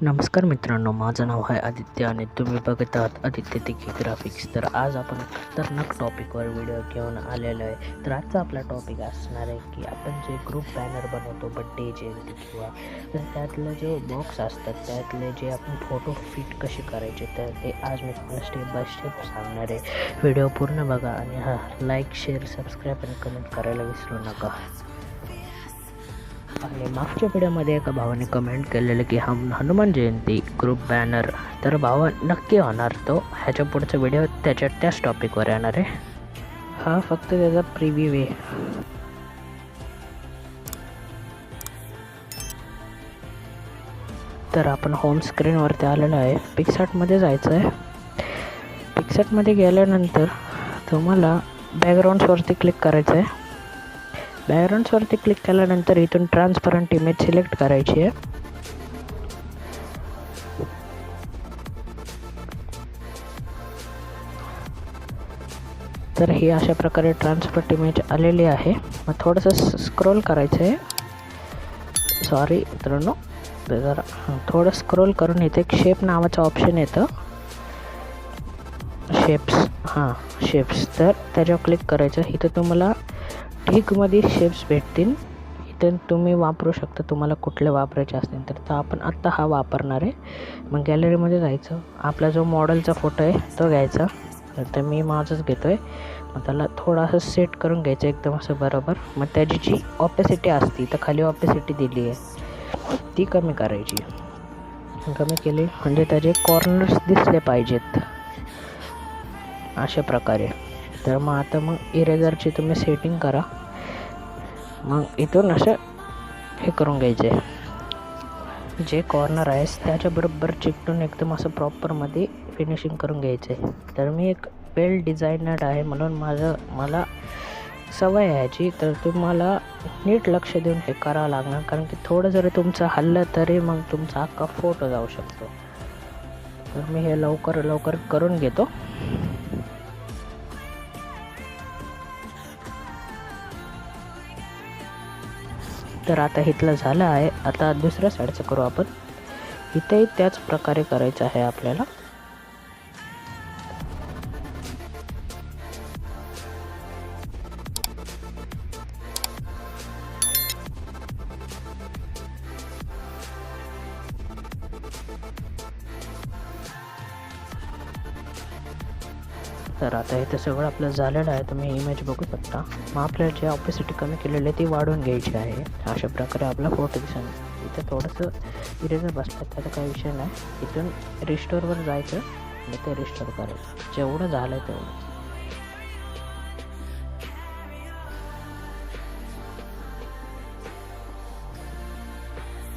नमस्कार मित्रांनो, माझं नाव आहे आदित्य आणि तुम्ही बघत आहात आदित्य तिकी ग्राफिक्स. तर आज आपण खतरनाक टॉपिकवर व्हिडिओ घेऊन आलेलो आहे. तर आजचा आपला टॉपिक असणार आहे की आपण जे ग्रुप बॅनर बनवतो बड्डे जयंती किंवा तर त्यातलं जे बॉक्स असतात त्यातले जे आपण फोटो फिट कसे करायचे, तर ते आज मी तुम्हाला स्टेप बाय स्टेप सांगणार आहे. व्हिडिओ पूर्ण बघा आणि लाईक, शेअर, सबस्क्राईब आणि कमेंट करायला विसरू नका. आणि मागच्या व्हिडिओमध्ये एका भावाने कमेंट केलेलं की हनुमान जयंती ग्रुप बॅनर, तर भावा नक्की होणार तो. ह्याच्या पुढचा व्हिडिओ त्याच टॉपिकवर येणार आहे. हा फक्त त्याचा प्रिव्ह्यू आहे. तर आपण होम स्क्रीनवरती आलेलो आहे. पिक्सार्टमध्ये जायचं आहे. पिक्सार्टमध्ये गेल्यानंतर तुम्हाला बॅकग्राऊंड्सवरती क्लिक करायचं आहे. बॅकग्राऊंड्सवरती क्लिक केल्यानंतर इथून ट्रान्सपरंट इमेज सिलेक्ट करायची आहे. तर ही अशा प्रकारे ट्रान्सपरंट इमेज आलेली आहे. मग थोडंसं स्क्रोल करायचं आहे. सॉरी मित्रांनो, जरा थोडं स्क्रोल करून इथे एक शेप नावाचं ऑप्शन येतं. शेप्स, तर त्याच्यावर क्लिक करायचं. इथं तुम्हाला ढीगमध्ये शेप्स भेटतील. इथं तुम्ही वापरू शकता, तुम्हाला कुठले वापरायचे असतील तर आपण आत्ता हा वापरणार आहे. मग गॅलरीमध्ये जायचं. आपला जो मॉडेलचा फोटो आहे तो घ्यायचा. तर मी माझंच घेतो आहे. मग त्याला थोडंसं सेट करून घ्यायचं एकदम असं बरोबर. मग त्याची जी ऑपेसिटी असते, तर खाली ऑपेसिटी दिली आहे ती कमी करायची. कमी केली म्हणजे त्याचे कॉर्नर्स दिसले पाहिजेत अशा प्रकारे. तर मग इरेझरची तुम्ही सेटिंग करा. मग इथून असं हे करून घ्यायचे, जे कॉर्नर आहे त्याच्याबरोबर चिकटून एकदम असं प्रॉपरमध्ये फिनिशिंग करून घ्यायचं आहे. तर मी एक वेल डिझायनर्ड आहे म्हणून मला सवय आहे याची. तर तुम्हाला नीट लक्ष देऊन हे करावं लागणार, कारण की थोडं जरी तुमचं हल्लं तरी मग तुमचा अख्खा फोटो जाऊ शकतो. तर मी हे लवकर करून घेतो. तर आता इथलं झालं आहे. आता दुसऱ्या साईडचं करू आपण. इथेही त्याच प्रकारे करायचं आहे आपल्याला. तर आता इथं सगळं आपलं झालेलं आहे. तुम्ही इमेज बघू शकता. मग आपल्याला जे ऑपेसिटी कमी केलेली आहे ती वाढवून घ्यायची आहे. अशा प्रकारे आपला फोटो दिसेल. इथं थोडंसं इरेजर बसलं त्याचा काही विषय नाही. इथून रिस्टोरवर जायचं आणि ते रिस्टोर करायचं. जेवढं झालं तेवढं.